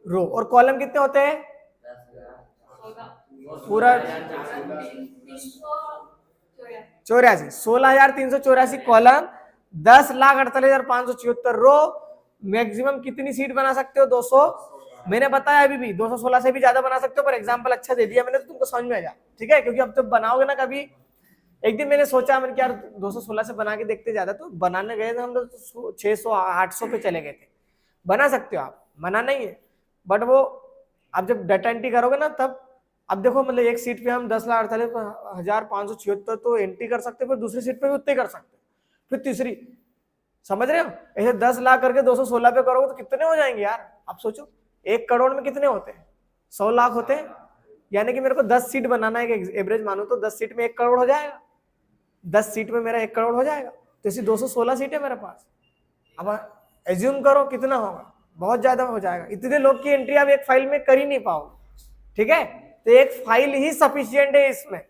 रो। और कॉलम कितने होते हैं? पूरा 84, 16,384 कॉलम, 10,48,576 रो। मैक्सिमम कितनी सीट बना सकते हो? 200। मैंने बताया अभी भी 216 से भी ज्यादा बना सकते हो, पर एग्जांपल अच्छा दे दिया मैंने तो तुमको समझ में आ जाए, ठीक है। क्योंकि अब जब बनाओगे ना कभी, एक दिन मैंने सोचा, मैंने क्या 216 से बना के देखते, ज्यादा तो बनाने गए थे हम लोग 600 800 पे चले गए थे। बना सकते हो आप, मना नहीं है, बट वो आप जब डाटा एंट्री करोगे ना तब, अब देखो मतलब एक सीट पे हम 10,48,576 तो एंट्री कर सकते, फिर दूसरी सीट पे भी उतने कर सकते, फिर तीसरी, समझ रहे हो। ऐसे 10 लाख करके 216 पे करोगे तो कितने हो जाएंगे यार? आप सोचो 1 करोड़ में कितने होते हैं? 100 लाख होते हैं। यानी कि मेरे को 10 सीट बनाना है, एवरेज मानो तो 10 सीट में 1 करोड़ हो जाएगा, 10 सीट में मेरा 1 करोड़ हो जाएगा। तो ऐसी 216 सीट है मेरे पास। अब एज्यूम करो कितना होगा, बहुत ज्यादा हो जाएगा। इतने लोग की एंट्री आप एक फाइल में कर ही नहीं पाओ, ठीक है। तो एक फाइल ही सफिशियंट है इसमें,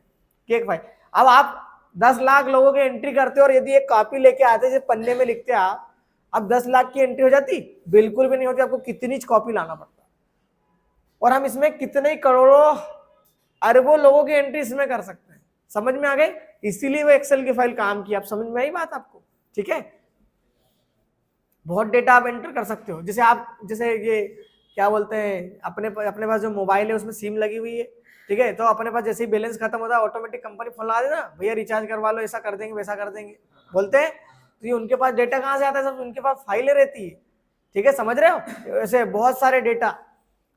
कि एक फाइल। अब आप 10 लाख लोगों की एंट्री करते हो और यदि एक कॉपी लेके आते जो पन्ने में लिखते आप, अब 10 लाख की एंट्री हो जाती? बिल्कुल भी नहीं होती। आपको कितनी कॉपी लाना पड़ता, और हम इसमें कितने करोड़ों अरबों लोगों की एंट्री इसमें कर सकते हैं। समझ में आ गई? इसीलिए वो एक्सेल की फाइल काम की। आप समझ में आई बात आपको? ठीक है। बहुत डेटा आप एंटर कर सकते हो। जैसे आप, जैसे ये क्या बोलते हैं, अपने पास जो मोबाइल है उसमें सिम लगी हुई है, ठीक है। तो अपने पास जैसे ही बैलेंस खत्म होता है ऑटोमेटिक कंपनी फोन लगा देना, भैया रिचार्ज करवा लो, ऐसा कर देंगे वैसा कर देंगे, बोलते हैं। तो ये उनके पास डेटा कहाँ से आता है? सब उनके पास फाइलें रहती है, ठीक है। समझ रहे हो? ऐसे बहुत सारे डेटा,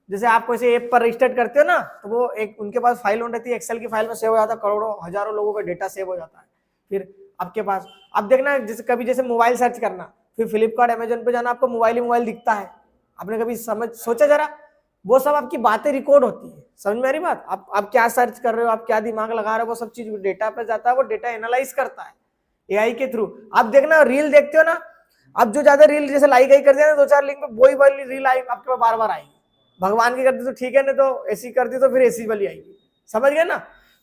जैसे आप कोई ऐप पर रजिस्टर करते हो ना, तो वो एक उनके पास फाइल होनी रहती है, एक्सेल की फाइल में सेव हो जाता है, करोड़ों हजारों लोगों का डेटा सेव हो जाता है। फिर आपके पास, अब देखना जैसे कभी जैसे मोबाइल सर्च करना, फिर फ्लिपकार्ट अमेजन पे जाना, आपको मोबाइल ही मोबाइल दिखता है। आपने कभी सोचा जरा, वो सब आपकी बातें रिकॉर्ड होती है। समझ में आ रही बात? आप क्या सर्च कर रहे हो, आप क्या दिमाग लगा रहे हो, वो सब चीज डेटा पे जाता है, वो डेटा एनालाइज करता है एआई के थ्रू। आप देखना, रील देखते हो ना, अब जो ज्यादा रील जैसे लाइक आई कर दिया ना 2-4 लिंक पे, वही वाली रील आई आपके पास बार बार आएगी। भगवान की करती तो ठीक है, नहीं तो ऐसी करती तो फिर ऐसी वाली आएगी। समझ गए ना?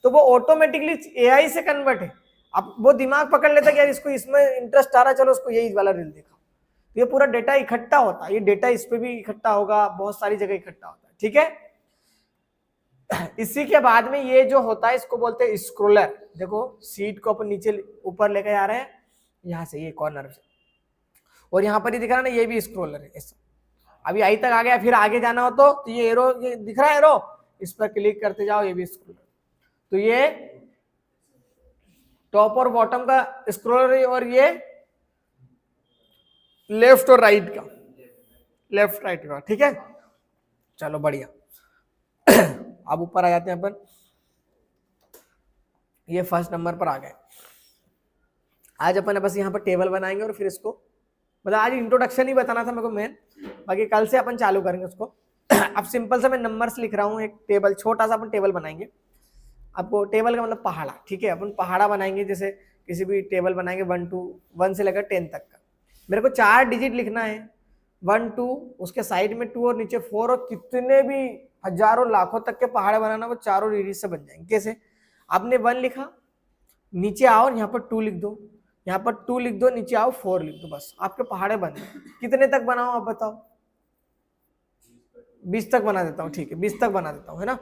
तो वो ऑटोमेटिकली एआई से कन्वर्ट है। अब वो दिमाग पकड़ लेता है कि यार इसको इसमें इंटरेस्ट आ रहा है, चलो उसको यही वाला रील देखा। तो ये पूरा डेटा इकट्ठा होता है, ये डेटा इस पे भी इकट्ठा होगा, बहुत सारी जगह इकट्ठा होता है। ठीक है, इसी के बाद में ये जो होता है इसको बोलते हैं स्क्रोलर। देखो सीट को अपन नीचे ऊपर लेके जा रहे हैं यहाँ से, ये कॉर्नर से, और यहाँ पर ही दिख रहा है ना, ये भी स्क्रोलर है। अभी आई तक आ गया, फिर आगे जाना हो तो ये एरो, ये दिख रहा है एरो, इस पर क्लिक करते जाओ, ये भी स्क्रोलर। तो ये टॉप और बॉटम का स्क्रोलर है, और ये लेफ्ट और राइट का, लेफ्ट राइट का। ठीक है, चलो बढ़िया। अब ऊपर आ जाते हैं अपन, ये फर्स्ट नंबर पर आ गए। आज अपन बस यहाँ पर टेबल बनाएंगे, और फिर इसको मतलब आज इंट्रोडक्शन ही बताना था मेरे को मेन, बाकी कल से अपन चालू करेंगे उसको। अब सिंपल से मैं नंबर्स लिख रहा हूँ, एक टेबल, छोटा सा अपन टेबल बनाएंगे। आपको टेबल का मतलब पहाड़ा, ठीक है, अपन पहाड़ा बनाएंगे, जैसे किसी भी टेबल बनाएंगे 1 से लेकर 10 तक का। मेरे को 4 डिजिट लिखना है, 1 2, उसके साइड में 2 और नीचे 4, और कितने भी हजारों लाखों तक के पहाड़ बनाना वो चारों डिजिट से बन जाएंगे। कैसे? आपने 1 लिखा, नीचे आओ यहाँ पर 2 लिख दो, यहाँ पर 2 लिख दो, नीचे आओ 4 लिख दो, बस आपके पहाड़े बन गए। कितने तक बनाओ आप बताओ? 20 तक बना देता हूँ, ठीक है 20 तक बना देता हूँ, है ना।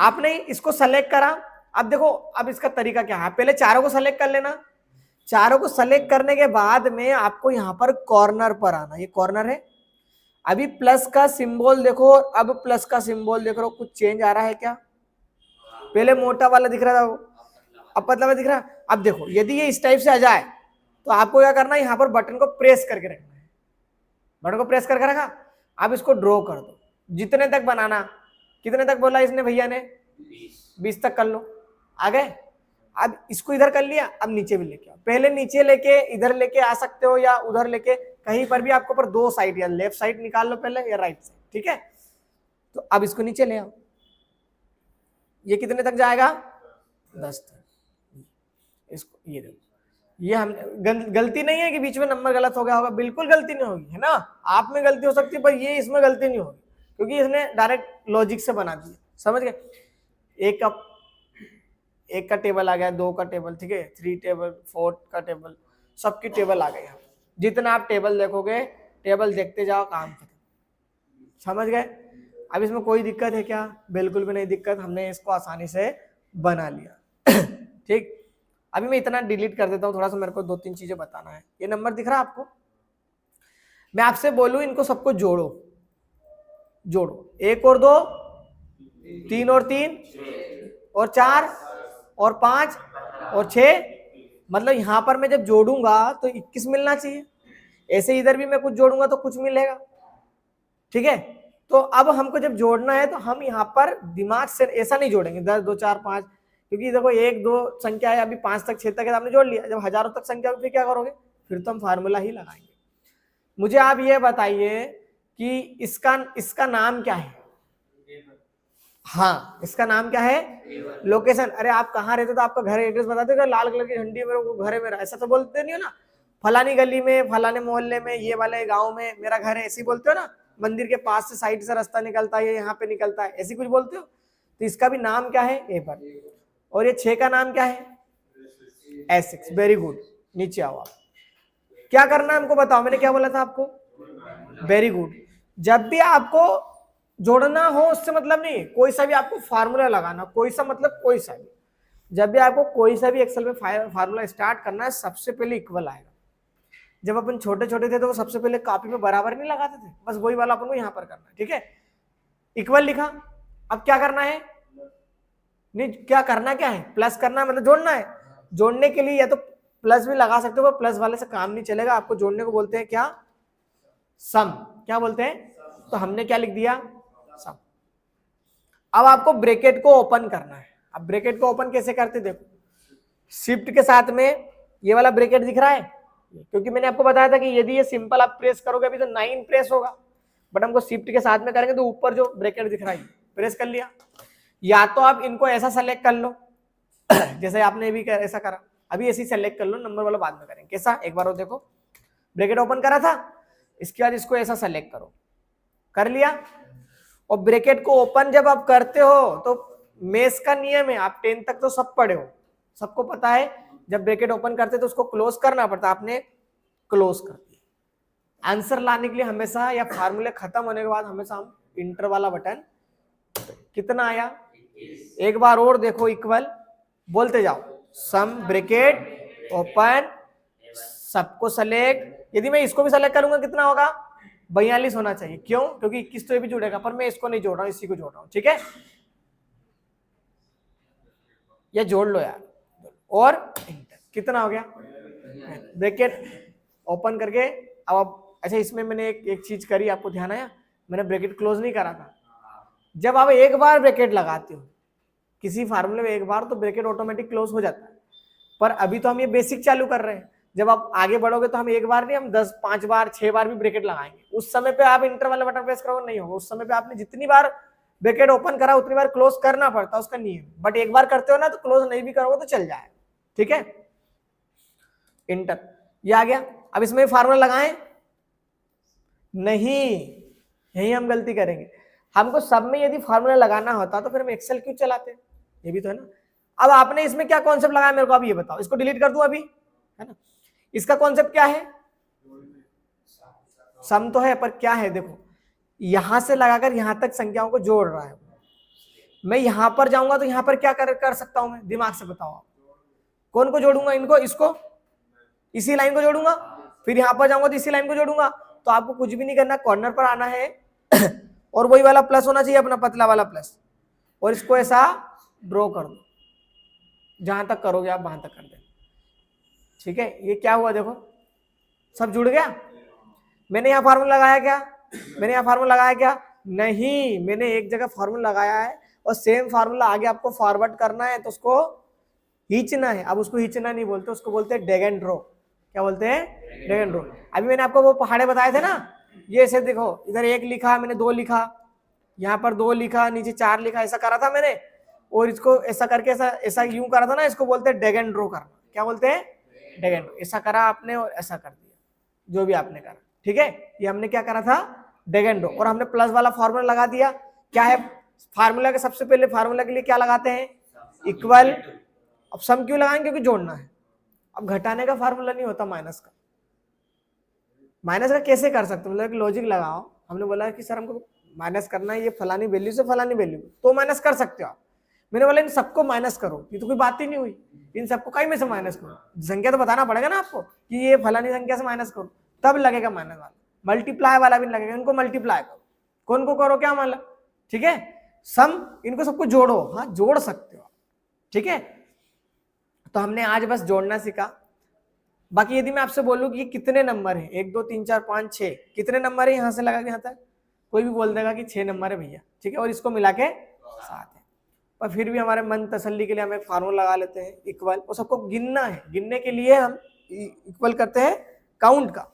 आपने इसको सेलेक्ट करा, अब देखो अब इसका तरीका क्या है, पहले चारों को सेलेक्ट कर लेना। चारों को सेलेक्ट करने के बाद में आपको यहाँ पर कॉर्नर पर आना, ये कॉर्नर है। अभी प्लस का सिंबल देखो, अब प्लस का सिंबल देख रहे हो, कुछ चेंज आ रहा है क्या? पहले मोटा वाला दिख रहा था, अब पतला वाला दिख रहा है। अब देखो यदि ये इस टाइप से आ जाए तो आपको क्या करना है, यहाँ पर बटन को प्रेस करके रखना है। बटन को प्रेस करके रखा, अब इसको ड्रॉ कर दो, जितने तक बनाना। कितने तक बोला इसने भैया ने? 20 तक कर लो, आ गए। अब इसको इधर कर लिया, अब नीचे भी लेके आओ। पहले नीचे लेके इधर लेके आ सकते हो, या उधर लेके, कहीं पर भी आपको पर 2 साइड, या लेफ्ट साइड निकाल लो पहले, या राइट साइड। ठीक है, तो अब इसको नीचे ले आओ, ये कितने तक जाएगा? 10 तक। इसको ये देखो, ये हम गलती नहीं है कि बीच में नंबर गलत हो गया होगा, बिल्कुल गलती नहीं होगी, है ना। आप में गलती हो सकती है, पर ये इसमें गलती नहीं होगी, क्योंकि इसने डायरेक्ट लॉजिक से बना दिया। समझ गए? एक का टेबल आ गया, 2 का टेबल, ठीक है, 3 टेबल, 4 का टेबल, सबकी टेबल आ गई। जितना आप टेबल देखोगे, टेबल देखते जाओ, काम खत्म। समझ गए? अब इसमें कोई दिक्कत है क्या? बिल्कुल भी नहीं दिक्कत, हमने इसको आसानी से बना लिया। ठीक, अभी मैं इतना डिलीट कर देता हूँ, थोड़ा सा मेरे को 2-3 चीजें बताना है। ये नंबर दिख रहा है आपको? मैं आपसे बोलूं इनको सबको जोड़ो, जोड़ो, 1 और 2, 3 और 3, और 4 और 5 और 6, मतलब यहां पर मैं जब जोड़ूंगा तो 21 मिलना चाहिए। ऐसे इधर भी मैं कुछ जोड़ूंगा तो कुछ मिलेगा। ठीक है, तो अब हमको जब जोड़ना है तो हम यहाँ पर दिमाग से ऐसा नहीं जोड़ेंगे 10 2 4 5, क्योंकि देखो 1 2 संख्या है, अभी 5 तक 6 तक है, आपने जोड़ लिया। जब हजारों तक संख्या फिर क्या करोगे? फिर तो हम फार्मूला ही लगाएंगे। मुझे आप ये बताइए कि इसका नाम क्या है? हाँ, इसका नाम क्या है? लोकेशन। अरे आप कहाँ रहते हो तो आपका घर एड्रेस बताते हो, लाल कलर की झंडी है मेरे को घर है मेरा, ऐसा तो बोलते नहीं हो ना। फलानी गली में, फलाने मोहल्ले में, ये वाले गांव में मेरा घर है, ऐसे बोलते हो ना। मंदिर के पास से साइड से रास्ता निकलता है, ये यहाँ पे निकलता है, ऐसी कुछ बोलते हो। तो इसका भी नाम क्या है? ए पर। और ये 6 का नाम क्या है? एसेक्स। वेरी गुड, नीचे आओ आप। क्या करना है हमको बताओ, मैंने क्या बोला था आपको? Very good. जब भी आपको जोड़ना हो, उससे मतलब नहीं, कोई सा भी आपको फार्मूला लगाना, कोई सा मतलब कोई सा भी, जब भी आपको कोई सा भी एक्सेल में फार्मूला स्टार्ट करना है, सबसे पहले इक्वल आएगा। जब अपन छोटे छोटे थे तो वो सबसे पहले कॉपी में बराबर नहीं लगाते थे, बस वही वाला अपन को यहाँ पर करना है। ठीक है, इक्वल लिखा, अब क्या करना है? नहीं, क्या करना क्या है? प्लस करना है, मतलब जोड़ना है। जोड़ने के लिए या तो प्लस भी लगा सकते हो, पर प्लस वाले से काम नहीं चलेगा, आपको जोड़ने को बोलते हैं क्या? सम। क्या बोलते हैं? तो हमने क्या लिख दिया? सम। अब आपको ब्रैकेट को ओपन करना है। अब ब्रैकेट को ओपन कैसे करते देखो, शिफ्ट के साथ में ये वाला ब्रैकेट दिख रहा है, क्योंकि मैंने आपको बताया था कि यदि ये सिंपल आप प्रेस करोगे अभी तो 9 प्रेस होगा, बट हमको शिफ्ट के साथ में करेंगे तो ऊपर जो ब्रैकेट दिख रहा है प्रेस कर लिया। या तो आप इनको ऐसा सेलेक्ट कर लो जैसे आपने भी ऐसा करा, अभी ऐसे सेलेक्ट कर लो, नंबर वाला बाद में करेंगे। कैसा, एक बार वो देखो, ब्रैकेट ओपन करा था, इसके बाद इसको ऐसा सेलेक्ट करो, कर लिया। और ब्रैकेट को ओपन जब आप करते हो तो मेस का नियम है, आप 10 तक तो सब पढ़े हो, सबको पता है, जब ब्रैकेट ओपन करते तो उसको क्लोज करना पड़ता, आपने क्लोज कर दिया। आंसर लाने के लिए हमेशा या फार्मूले खत्म होने के बाद हमेशा हम इंटर वाला बटन, कितना आया, एक बार और देखो, इक्वल बोलते जाओ, सम ब्रैकेट ओपन, सबको सेलेक्ट। यदि मैं इसको भी सेलेक्ट करूंगा कितना होगा, 42 होना चाहिए। क्यों, क्योंकि 21 तो ये भी जुड़ेगा, पर मैं इसको नहीं जोड़ रहा हूं, इसी को जोड़ रहा हूं, ठीक है, ये जोड़ लो यार। और कितना हो गया, ब्रैकेट ओपन करके, अब आप अच्छा, इसमें मैंने एक चीज करी, आपको ध्यान आया, मैंने ब्रैकेट क्लोज नहीं करा था। जब आप एक बार ब्रैकेट लगाते हो किसी फार्मूले में एक बार, तो ब्रैकेट ऑटोमेटिक क्लोज हो जाता है। पर अभी तो हम ये बेसिक चालू कर रहे हैं, जब आप आगे बढ़ोगे तो हम एक बार नहीं, हम 10, 5 बार, 6 बार भी ब्रैकेट लगाएंगे। उस समय पे आप इंटर वाला बटन प्रेस करोगे नहीं होगा, उस समय पे आपने जितनी बार ब्रैकेट ओपन करा उतनी बार क्लोज करना पड़ता है, उसका नियम। बट एक बार करते हो ना तो क्लोज नहीं भी करोगे तो चल जाएगा, ठीक है। इंटर, ये आ गया। अब इसमें फार्मूला लगाएं नहीं, यही हम गलती करेंगे। हमको सब में यदि फार्मूला लगाना होता तो फिर हम एक्सेल क्यों चलाते, ये भी तो है ना। अब आपने इसमें क्या कॉन्सेप्ट लगाया मेरे को अब ये बताओ, इसको डिलीट कर दूं अभी, है ना। इसका कॉन्सेप्ट क्या है, सम तो है, पर क्या है, देखो यहां से लगाकर यहां तक संख्याओं को जोड़ रहा है। मैं यहां पर जाऊंगा तो यहां पर क्या कर सकता हूं मैं, दिमाग से बताओ आप, कौन को जोड़ूंगा, इनको, इसको, इसी लाइन को जोड़ूंगा, फिर यहां पर जाऊंगा तो इसी लाइन को जोड़ूंगा। तो आपको कुछ भी नहीं करना, कॉर्नर पर आना है और वही वाला प्लस होना चाहिए अपना पतला वाला प्लस, और इसको ऐसा ड्रॉ कर दो, जहां तक करोगे आप वहां तक कर देना, ठीक है। ये क्या हुआ देखो, सब जुड़ गया। मैंने यहाँ फार्मूला लगाया क्या, मैंने यहाँ फार्मूला लगाया क्या, नहीं, मैंने एक जगह फार्मूला लगाया है और सेम फार्मूला आगे आपको फॉरवर्ड करना है तो उसको खींचना है। अब उसको खींचना नहीं बोलते, उसको बोलते हैं ड्रैग एंड ड्रॉ। क्या बोलते हैं, ड्रैग एंड ड्रॉ। अभी मैंने आपको वो पहाड़े बताए थे ना, ये ऐसे देखो, इधर 1 लिखा, मैंने 2 लिखा, यहाँ पर 2 लिखा, नीचे 4 लिखा, ऐसा करा था मैंने, और इसको ऐसा करके ऐसा यूं करा था ना, इसको बोलते हैं ड्रैग एंड ड्रॉ करना। क्या बोलते हैं, ड्रैग एंड ड्रॉ। ऐसा करा आपने और ऐसा कर दिया, जो भी आपने करा, ठीक है, ये हमने क्या करा था, ड्रैग एंड ड्रॉ। और हमने प्लस वाला फार्मूला लगा दिया। क्या है फार्मूला के, सबसे पहले फार्मूला के लिए क्या लगाते हैं, इक्वल। अब सम क्यों लगाएंगे, क्योंकि जोड़ना है। अब घटाने का फार्मूला नहीं होता माइनस का, माइनस का कैसे कर सकते हो, मतलब एक लॉजिक लगाओ। हमने बोला कि सर हमको माइनस करना है, ये फलानी वैल्यू से फलानी वैल्यू, तो माइनस कर सकते हो आप। मैंने बोला इन सबको माइनस करो, ये तो कोई बात ही नहीं हुई, इन सबको कहीं में से माइनस करो, संख्या तो बताना पड़ेगा ना आपको कि ये फलानी संख्या से माइनस करो, तब लगेगा माइनस वाला। मल्टीप्लाई वाला भी लगेगा, इनको मल्टीप्लाई करो, कौन को करो, क्या मतलब, ठीक है। सम, इनको सबको जोड़ो, हाँ जोड़ सकते हो, ठीक है। तो हमने आज बस जोड़ना सीखा। बाकी यदि मैं आपसे बोलूं कि ये कितने नंबर है, 1 2 3 4 5 6, कितने नंबर है यहाँ से लगा के यहाँ तक, कोई भी बोल देगा कि 6 नंबर है भैया, ठीक है, और इसको मिला के 7 है। पर फिर भी हमारे मन तसल्ली के लिए हम एक फार्मूला लगा लेते हैं, इक्वल, और सबको गिनना है। गिनने के लिए हम इक्वल करते हैं काउंट का,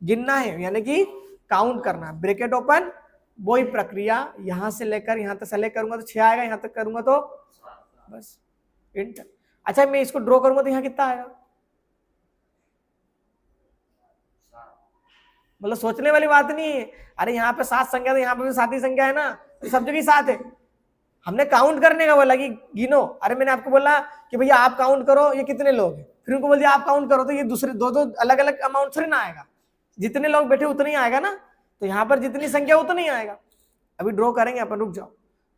गिनना है यानी कि काउंट करना। ब्रैकेट ओपन, वही प्रक्रिया, यहां से लेकर यहां तक सेलेक्ट करूंगा तो 6 आएगा, यहां तक करूंगा तो बस इंटर। अच्छा, मैं इसको ड्रॉ करूंगा तो यहाँ कितना आएगा, मतलब सोचने वाली बात नहीं है। अरे यहाँ पे 7 संख्या, तो यहाँ पे भी 7 ही संख्या है ना, तो सब जगह 7 है। हमने काउंट करने का बोला कि गिनो। अरे मैंने आपको बोला कि भैया आप काउंट करो ये कितने लोग हैं, फिर उनको बोल दिया आप काउंट करो, तो ये दूसरे दो अलग अलग अमाउंट थोड़ी ना आएगा, जितने लोग बैठे उतने ही आएगा ना। तो यहाँ पर जितनी संख्या उतना ही आएगा। अभी ड्रॉ करेंगे अपन, रुक जाओ।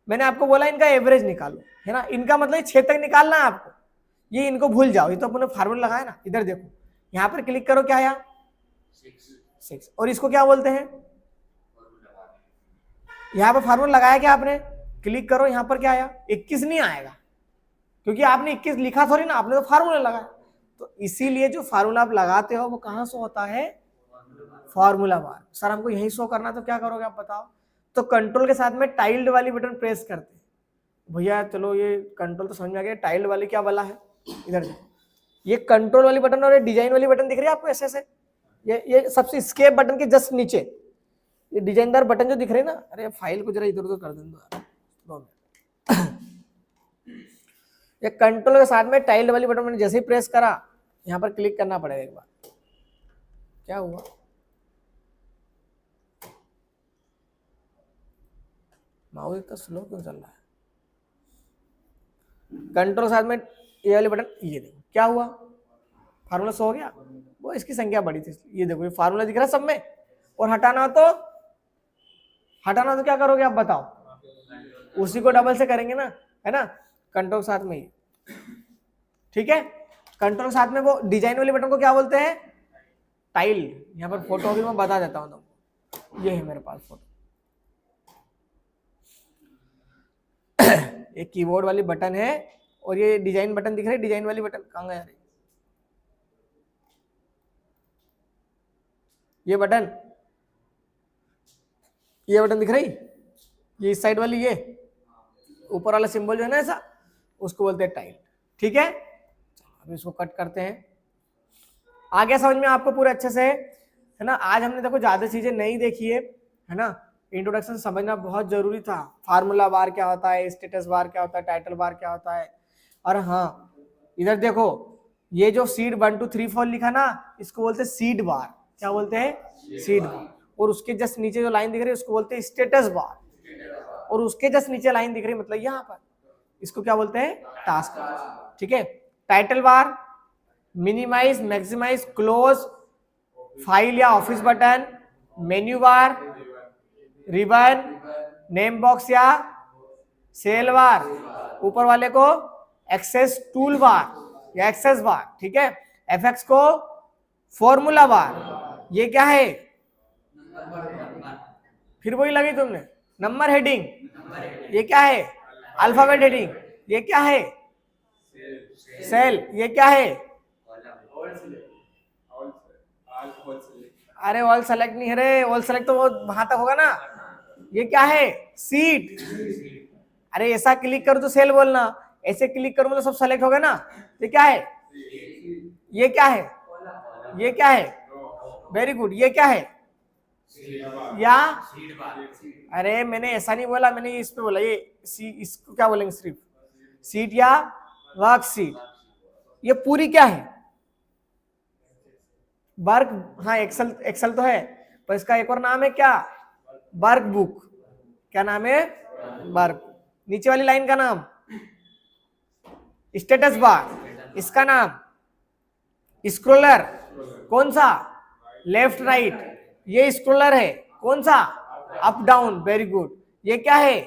मैंने आपको बोला इनका एवरेज निकालो, है ना, इनका मतलब 6 तक निकालना है आपको, ये इनको भूल जाओ, ये तो अपने फार्मूला लगाया ना। इधर देखो, यहाँ पर क्लिक करो, क्या आया 6, और इसको क्या बोलते हैं, यहाँ पर फार्मूला लगाया क्या आपने, क्लिक करो, यहाँ पर क्या आया 21 नहीं आएगा, क्योंकि आपने 21 लिखा थोड़ी ना, आपने तो फार्मूला लगाया। तो इसीलिए जो फार्मूला आप लगाते हो वो कहाँ से होता है, फार्मूला बार। सर हमको यही शो करना, तो क्या करोगे आप बताओ। तो कंट्रोल के साथ में टाइल्ड वाली बटन प्रेस करते हैं। भैया चलो ये कंट्रोल तो समझ में आ गया, टाइल्ड वाली क्या वाला है, इधर देखो, ये कंट्रोल वाली बटन और ये डिजाइन वाली बटन दिख रही है आपको ऐसे ऐसे, ये सबसे स्केप बटन के जस्ट नीचे ये डिजाइनदार बटन जो दिख रहे हैं ना, अरे फाइल को जरा इधर उधर कर दें दो मिनट। ये कंट्रोल के साथ में टाइल्ड वाली बटन मैंने जैसे ही प्रेस करा, यहाँ पर क्लिक करना पड़ेगा एक बार। क्या हुआ? माउस इतना स्लो क्यों चल रहा है? कंट्रोल साथ में ये वाले बटन, ये देखो क्या हुआ, फार्मूला 100 हो गया। वो इसकी संख्या बड़ी थी, ये देखो ये फार्मूला दिख रहा है सब में। और हटाना तो क्या करोगे आप बताओ? उसी को डबल से करेंगे ना, है ना। कंट्रोल साथ में ही, ठीक है। कंट्रोल साथ में वो डिजाइन वाले बटन को क्या बोलते हैं? टाइल। यहाँ पर फोटो होगी, मैं बता देता हूँ तुमको। ये है मेरे पास फोटो। एक कीबोर्ड वाली बटन है और ये डिजाइन बटन दिख रही है। डिजाइन वाली बटन कहाँ गया? ये बटन दिख रही, ये इस साइड वाली, ये ऊपर वाला सिंबल जो है ना ऐसा, उसको बोलते हैं टाइल, ठीक है। अब इसको कट करते हैं। आगे समझ में आपको पूरे अच्छे से, है ना। आज हमने देखो ज्यादा चीजें नहीं देखी है ना। इंट्रोडक्शन समझना बहुत जरूरी था। फार्मूला बार क्या होता है, स्टेटस बार क्या होता है, टाइटल बार क्या होता है। और हाँ, इधर देखो ये जो सीड 1 2 3 4 लिखा ना, इसको बोलते हैं सीड बार। क्या बोलते हैं? सीड बार। और उसके जस्ट नीचे जो लाइन दिख रही है उसको बोलते हैं स्टेटस बार। और उसके जस्ट नीचे लाइन दिख रही है, मतलब यहाँ पर, इसको क्या बोलते हैं? टास्क बार, ठीक है। Title bar, minimize, maximize, close, file या office button, menu bar, ribbon, name box या सेल बार। ऊपर वाले को एक्सेस टूल बार या एक्सेस बार, ठीक है। एफएक्स को फॉर्मूला बार। ये क्या है? फिर वही लगी तुमने, नंबर हेडिंग। ये क्या है? Alphabet heading. ये क्या है? सेल। ये क्या है? अरे ऑल सेलेक्ट नहीं है रे, ऑल सेलेक्ट तो वो वहां तक होगा ना। ये क्या है? सीट। अरे ऐसा क्लिक करो तो सेल बोलना, ऐसे क्लिक करो मतलब सब सेलेक्ट होगा ना। ये क्या है? ये क्या है? ये क्या है? Very good. ये क्या है? या अरे मैंने ऐसा नहीं बोला, मैंने इस पे बोला, ये इसको क्या बोलेंगे? सिर्फ सीट या वर्क सीट। ये पूरी क्या है? वर्क। हाँ, एक्सेल तो है, पर इसका एक और नाम है क्या? Work book. क्या नाम है? वर्क। नीचे वाली लाइन का नाम स्टेटस बार। इसका नाम स्क्रोलर। कौन सा? Left right. ये स्क्रोलर है, कौन सा? Up down. Very good. ये क्या है?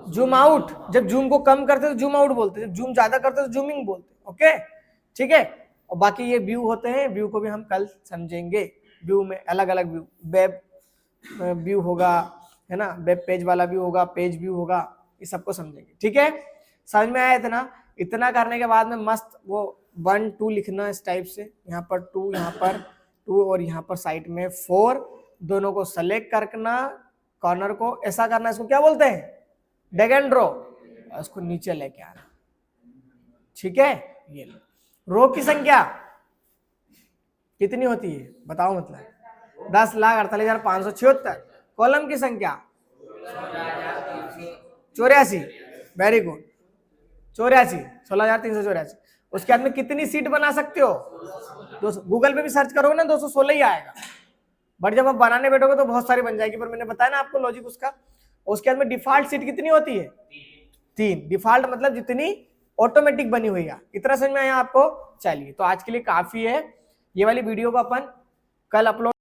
Zoom out. जब जूम को कम करते तो जूम आउट बोलते, जब जूम ज्यादा करते तो जूमिंग बोलते। ओके, ठीक है। और बाकी ये व्यू होते हैं, व्यू को भी हम कल समझेंगे। व्यू में अलग अलग व्यू, वेब व्यू होगा, है ना, वेब पेज वाला व्यू होगा, पेज व्यू होगा, ये सबको समझेंगे, ठीक है। समझ में आया इतना? इतना करने के बाद में मस्त वो 1 2 लिखना इस टाइप से, यहाँ पर 2, यहाँ पर 2 और यहाँ पर साइड में 4। दोनों को सेलेक्ट करना, कॉर्नर को ऐसा करना, इसको क्या बोलते हैं? Drag and draw. इसको नीचे लेके आना, ठीक है। ये रो की संख्या कितनी होती है बताओ? मतलब 10,48,576। कॉलम की संख्या 84। Very good, 84, 16,384। उसके बाद में कितनी सीट बना सकते हो? 200। गूगल पे भी सर्च करोगे ना 216 ही आएगा, बट जब आप बनाने बैठोगे तो बहुत सारी बन जाएगी। पर मैंने बताया ना आपको लॉजिक उसका। उसके बाद में डिफॉल्ट सीट कितनी होती है? 3। डिफॉल्ट मतलब जितनी ऑटोमेटिक बनी हुई है। इतना समझ में आया आपको? चलिए, तो आज के लिए काफी है। ये वाली वीडियो को अपन कल अपलोड